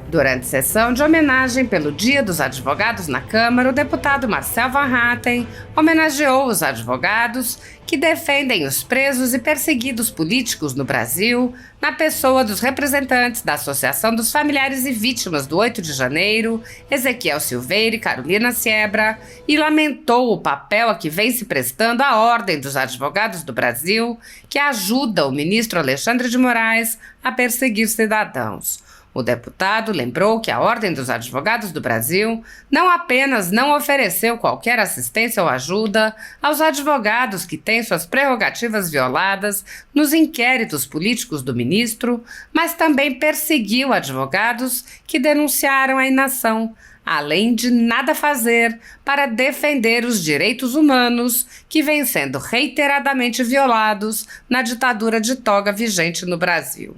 Durante sessão de homenagem pelo Dia dos Advogados na Câmara, o deputado Marcel Van Hatten homenageou os advogados que defendem os presos e perseguidos políticos no Brasil, na pessoa dos representantes da Associação dos Familiares e Vítimas do 8 de janeiro, Ezequiel Silveira e Carolina Siebra, e lamentou o papel a que vem se prestando a Ordem dos Advogados do Brasil, que ajuda o ministro Alexandre de Moraes a perseguir cidadãos. O deputado lembrou que a Ordem dos Advogados do Brasil não apenas não ofereceu qualquer assistência ou ajuda aos advogados que têm suas prerrogativas violadas nos inquéritos políticos do ministro, mas também perseguiu advogados que denunciaram a inação, além de nada fazer para defender os direitos humanos que vêm sendo reiteradamente violados na ditadura de toga vigente no Brasil.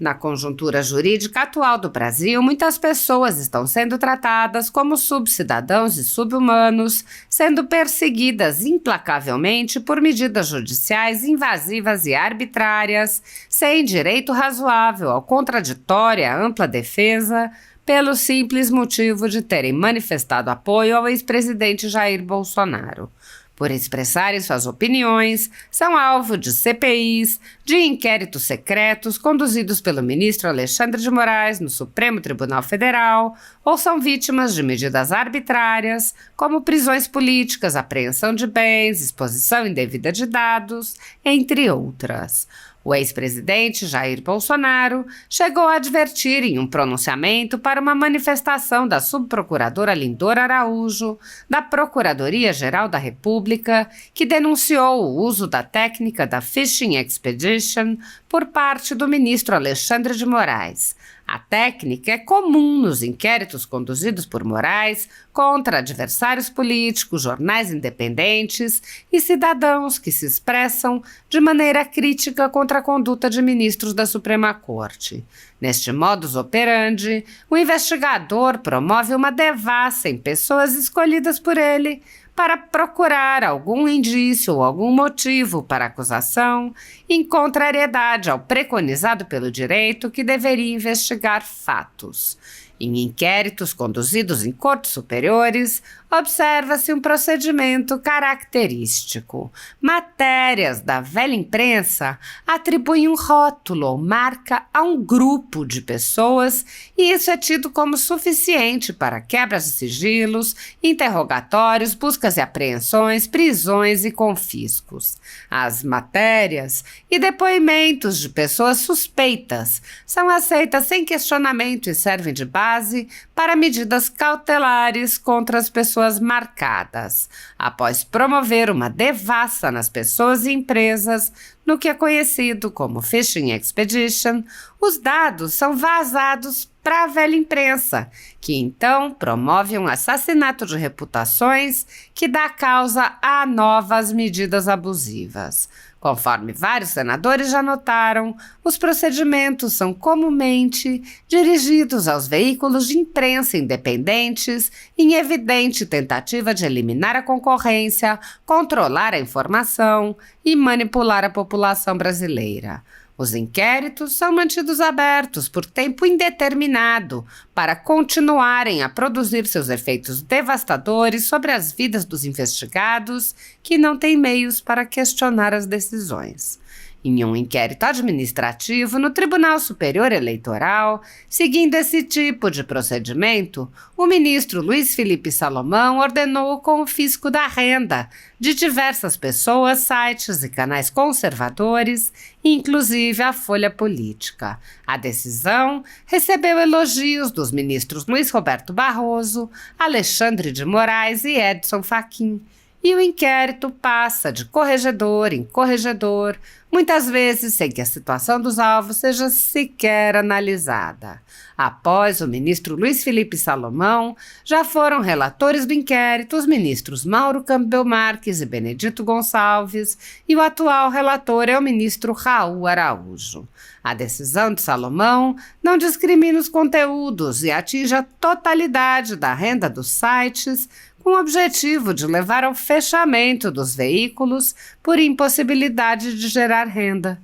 Na conjuntura jurídica atual do Brasil, muitas pessoas estão sendo tratadas como subcidadãos e subhumanos, sendo perseguidas implacavelmente por medidas judiciais invasivas e arbitrárias, sem direito razoável ao contraditório e à ampla defesa, pelo simples motivo de terem manifestado apoio ao ex-presidente Jair Bolsonaro. Por expressarem suas opiniões, são alvo de CPIs, de inquéritos secretos conduzidos pelo ministro Alexandre de Moraes no Supremo Tribunal Federal, ou são vítimas de medidas arbitrárias, como prisões políticas, apreensão de bens, exposição indevida de dados, entre outras. O ex-presidente Jair Bolsonaro chegou a advertir em um pronunciamento para uma manifestação da subprocuradora Lindor Araújo, da Procuradoria-Geral da República, que denunciou o uso da técnica da Fishing Expedition por parte do ministro Alexandre de Moraes. A técnica é comum nos inquéritos conduzidos por Moraes contra adversários políticos, jornais independentes e cidadãos que se expressam de maneira crítica contra a conduta de ministros da Suprema Corte. Neste modus operandi, o investigador promove uma devassa em pessoas escolhidas por ele para procurar algum indício ou algum motivo para acusação, em contrariedade ao preconizado pelo direito que deveria investigar fatos. Em inquéritos conduzidos em cortes superiores, observa-se um procedimento característico. Matérias da velha imprensa atribuem um rótulo ou marca a um grupo de pessoas e isso é tido como suficiente para quebras de sigilos, interrogatórios, buscas e apreensões, prisões e confiscos. As matérias e depoimentos de pessoas suspeitas são aceitas sem questionamento e servem de base para medidas cautelares contra as pessoas marcadas, após promover uma devassa nas pessoas e empresas no que é conhecido como Fishing Expedition. Os dados são vazados para a velha imprensa, que então promove um assassinato de reputações que dá causa a novas medidas abusivas. Conforme vários senadores já notaram, os procedimentos são comumente dirigidos aos veículos de imprensa independentes em evidente tentativa de eliminar a concorrência, controlar a informação e manipular a população brasileira. Os inquéritos são mantidos abertos por tempo indeterminado para continuarem a produzir seus efeitos devastadores sobre as vidas dos investigados que não têm meios para questionar as decisões. Em um inquérito administrativo no Tribunal Superior Eleitoral, seguindo esse tipo de procedimento, o ministro Luiz Felipe Salomão ordenou o confisco da renda de diversas pessoas, sites e canais conservadores, inclusive a Folha Política. A decisão recebeu elogios dos ministros Luiz Roberto Barroso, Alexandre de Moraes e Edson Fachin. E o inquérito passa de corregedor em corregedor, muitas vezes sem que a situação dos alvos seja sequer analisada. Após o ministro Luiz Felipe Salomão, já foram relatores do inquérito os ministros Mauro Campbell Marques e Benedito Gonçalves, e o atual relator é o ministro Raul Araújo. A decisão de Salomão não discrimina os conteúdos e atinge a totalidade da renda dos sites, com o objetivo de levar ao fechamento dos veículos por impossibilidade de gerar renda.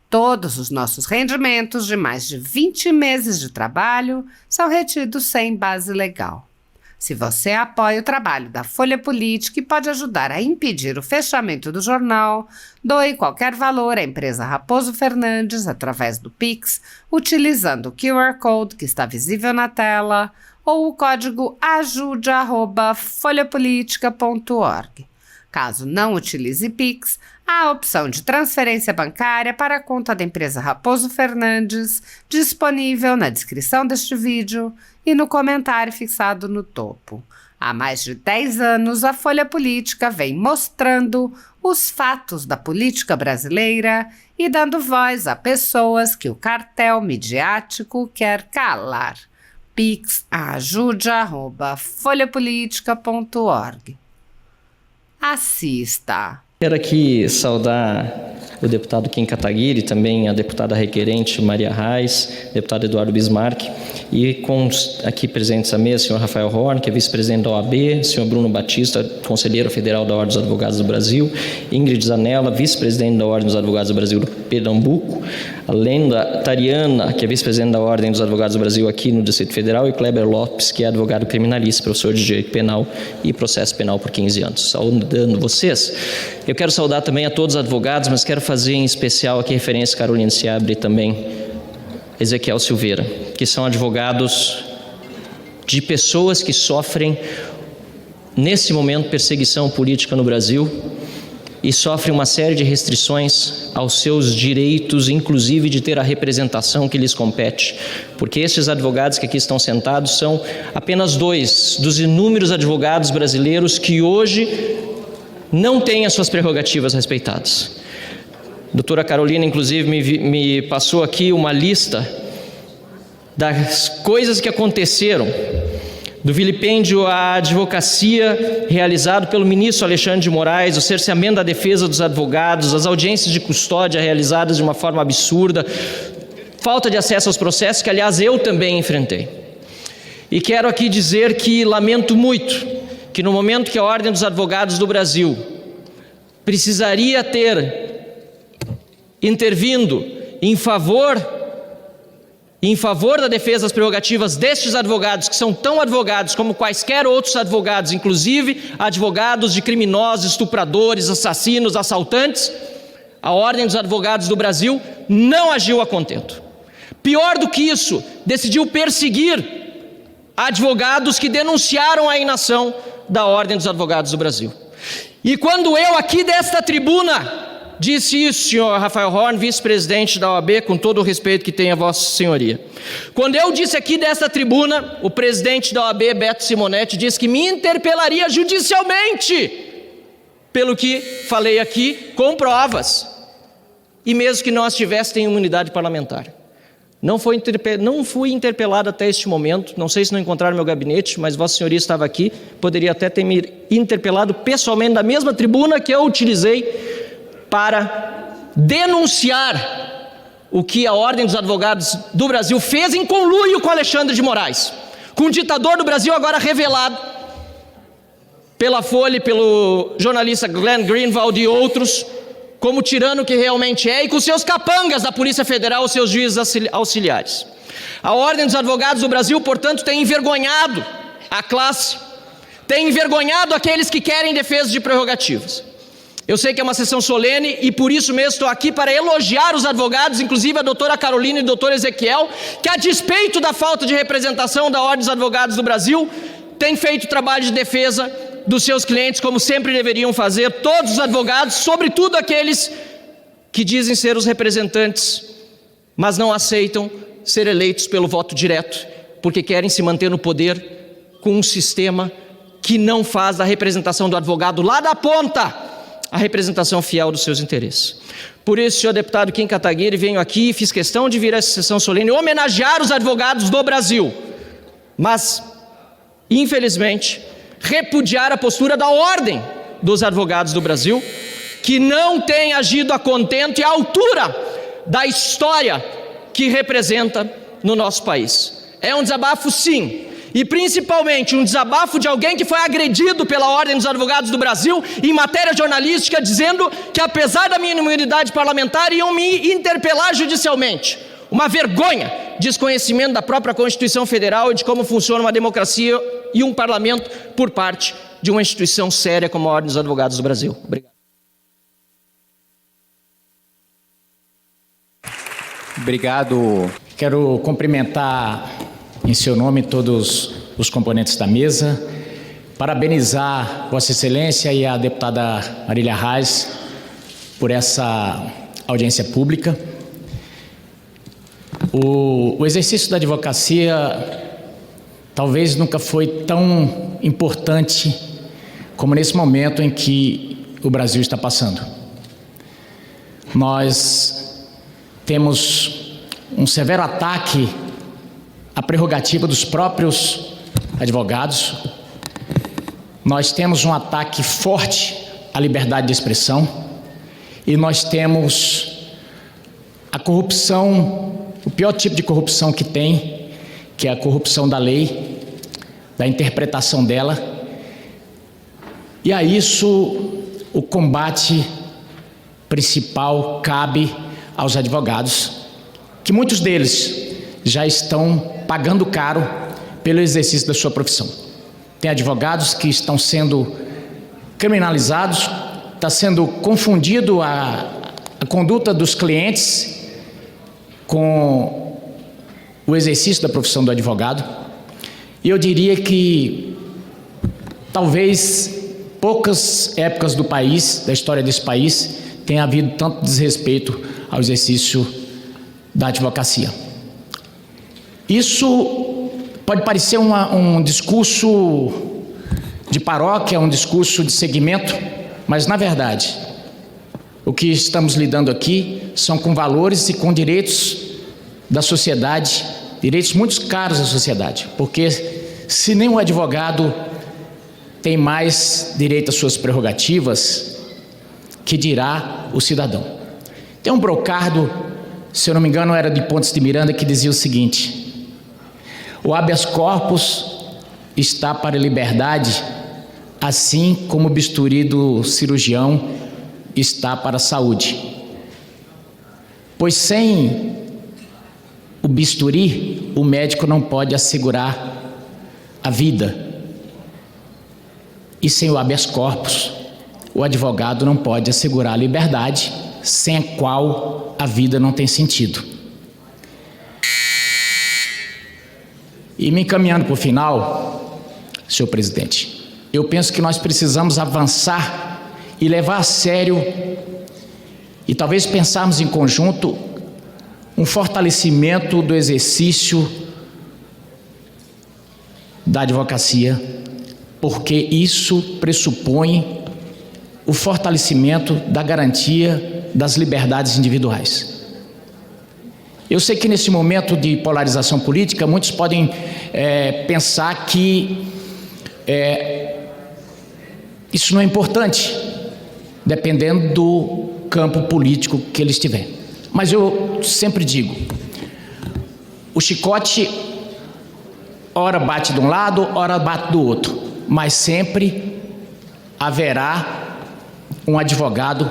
Todos os nossos rendimentos de mais de 20 meses de trabalho são retidos sem base legal. Se você apoia o trabalho da Folha Política e pode ajudar a impedir o fechamento do jornal, doe qualquer valor à empresa Raposo Fernandes através do Pix, utilizando o QR Code que está visível na tela ou o código ajude@folhapolitica.org. Caso não utilize Pix, há a opção de transferência bancária para a conta da empresa Raposo Fernandes, disponível na descrição deste vídeo e no comentário fixado no topo. Há mais de 10 anos, a Folha Política vem mostrando os fatos da política brasileira e dando voz a pessoas que o cartel midiático quer calar. Pix ajude@folhapolitica.org. Assista. Quero aqui saudar o deputado Kim Kataguiri, também a deputada requerente Maria Reis, deputado Eduardo Bismarck, e com aqui presentes à mesa, o senhor Rafael Horn, que é vice-presidente da OAB, o senhor Bruno Batista, conselheiro federal da Ordem dos Advogados do Brasil, Ingrid Zanella, vice-presidente da Ordem dos Advogados do Brasil do Pernambuco, a Lenda Tariana, que é vice-presidente da Ordem dos Advogados do Brasil aqui no Distrito Federal, e Kleber Lopes, que é advogado criminalista, professor de Direito Penal e Processo Penal por 15 anos. Saudando vocês, eu quero saudar também a todos os advogados, mas quero fazer em especial aqui referência a Carolina Seabra e também Ezequiel Silveira, que são advogados de pessoas que sofrem, nesse momento, perseguição política no Brasil e sofrem uma série de restrições aos seus direitos, inclusive de ter a representação que lhes compete, porque esses advogados que aqui estão sentados são apenas 2 dos inúmeros advogados brasileiros que hoje não têm as suas prerrogativas respeitadas. A doutora Carolina, inclusive, me passou aqui uma lista das coisas que aconteceram, do vilipêndio à advocacia realizado pelo ministro Alexandre de Moraes, o cerceamento da defesa dos advogados, as audiências de custódia realizadas de uma forma absurda, falta de acesso aos processos, que aliás eu também enfrentei. E quero aqui dizer que lamento muito que no momento que a Ordem dos Advogados do Brasil precisaria ter intervindo em favor da defesa das prerrogativas destes advogados, que são tão advogados como quaisquer outros advogados, inclusive advogados de criminosos, estupradores, assassinos, assaltantes, a Ordem dos Advogados do Brasil não agiu a contento. Pior do que isso, decidiu perseguir advogados que denunciaram a inação da Ordem dos Advogados do Brasil. E quando eu aqui desta tribuna disse isso, senhor Rafael Horn, vice-presidente da OAB, com todo o respeito que tem a vossa senhoria. Quando eu disse aqui desta tribuna, o presidente da OAB, Beto Simonetti, disse que me interpelaria judicialmente pelo que falei aqui, com provas, e mesmo que nós tivéssemos imunidade parlamentar. Não fui interpelado até este momento, não sei se não encontraram meu gabinete, mas vossa senhoria estava aqui, poderia até ter me interpelado pessoalmente na mesma tribuna que eu utilizei para denunciar o que a Ordem dos Advogados do Brasil fez em conluio com Alexandre de Moraes, com o ditador do Brasil agora revelado pela Folha e pelo jornalista Glenn Greenwald e outros, como tirano que realmente é, e com seus capangas da Polícia Federal, os seus juízes auxiliares. A Ordem dos Advogados do Brasil, portanto, tem envergonhado a classe, tem envergonhado aqueles que querem defesa de prerrogativas. Eu sei que é uma sessão solene e por isso mesmo estou aqui para elogiar os advogados, inclusive a doutora Carolina e o doutor Ezequiel, que a despeito da falta de representação da Ordem dos Advogados do Brasil, têm feito trabalho de defesa dos seus clientes, como sempre deveriam fazer todos os advogados, sobretudo aqueles que dizem ser os representantes, mas não aceitam ser eleitos pelo voto direto, porque querem se manter no poder com um sistema que não faz da representação do advogado lá da ponta a representação fiel dos seus interesses. Por isso, senhor deputado Kim Kataguiri, venho aqui e fiz questão de vir a essa sessão solene homenagear os advogados do Brasil, mas, infelizmente, repudiar a postura da Ordem dos Advogados do Brasil, que não tem agido a contento e à altura da história que representa no nosso país. É um desabafo, sim, e principalmente um desabafo de alguém que foi agredido pela Ordem dos Advogados do Brasil em matéria jornalística, dizendo que apesar da minha imunidade parlamentar iam me interpelar judicialmente. Uma vergonha, desconhecimento da própria Constituição Federal e de como funciona uma democracia e um parlamento por parte de uma instituição séria como a Ordem dos Advogados do Brasil. Obrigado. Obrigado. Quero cumprimentar em seu nome todos os componentes da mesa, parabenizar Vossa Excelência e a deputada Marília Reis por essa audiência pública. O exercício da advocacia talvez nunca foi tão importante como nesse momento em que o Brasil está passando. Nós temos um severo ataque à prerrogativa dos próprios advogados. Nós temos um ataque forte à liberdade de expressão e nós temos a corrupção, o pior tipo de corrupção que tem, que é a corrupção da lei, da interpretação dela. E a isso o combate principal cabe aos advogados, que muitos deles já estão pagando caro pelo exercício da sua profissão. Tem advogados que estão sendo criminalizados, está sendo confundido a conduta dos clientes com o exercício da profissão do advogado. E eu diria que talvez poucas épocas do país, da história desse país, tenha havido tanto desrespeito ao exercício da advocacia. Isso pode parecer um discurso de paróquia, um discurso de segmento, mas na verdade o que estamos lidando aqui são com valores e com direitos da sociedade, direitos muito caros à sociedade, porque se nem o advogado tem mais direito às suas prerrogativas, que dirá o cidadão. Tem um brocardo, se eu não me engano era de Pontes de Miranda, que dizia o seguinte: o habeas corpus está para a liberdade, assim como o bisturi do cirurgião está para a saúde. Pois sem o bisturi, o médico não pode assegurar a vida. E sem o habeas corpus, o advogado não pode assegurar a liberdade, sem a qual a vida não tem sentido. E me encaminhando para o final, senhor presidente, eu penso que nós precisamos avançar e levar a sério, e talvez pensarmos em conjunto, um fortalecimento do exercício da advocacia, porque isso pressupõe o fortalecimento da garantia das liberdades individuais. Eu sei que nesse momento de polarização política, muitos podem pensar que isso não é importante, dependendo do campo político que ele estiver. Mas eu sempre digo, o chicote ora bate de um lado, ora bate do outro, mas sempre haverá um advogado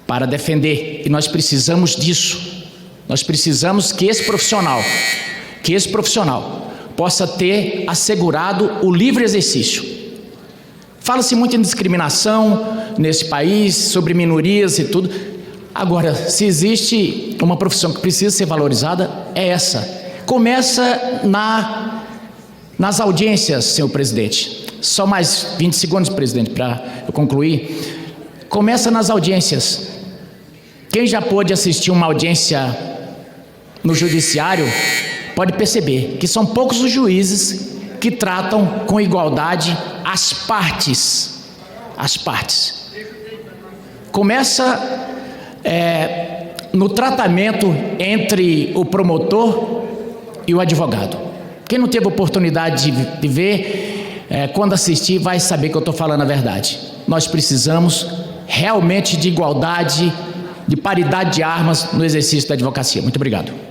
para defender, e nós precisamos disso. Nós precisamos que esse profissional possa ter assegurado o livre exercício. Fala-se muito em discriminação nesse país, sobre minorias e tudo. Agora, se existe uma profissão que precisa ser valorizada, é essa. Começa nas audiências, senhor presidente. Só mais 20 segundos, presidente, para eu concluir. Começa nas audiências. Quem já pôde assistir uma audiência no judiciário pode perceber que são poucos os juízes que tratam com igualdade as partes. Começa no tratamento entre o promotor e o advogado. Quem não teve oportunidade de ver, quando assistir, vai saber que eu estou falando a verdade. Nós precisamos realmente de igualdade, de paridade de armas no exercício da advocacia. Muito obrigado.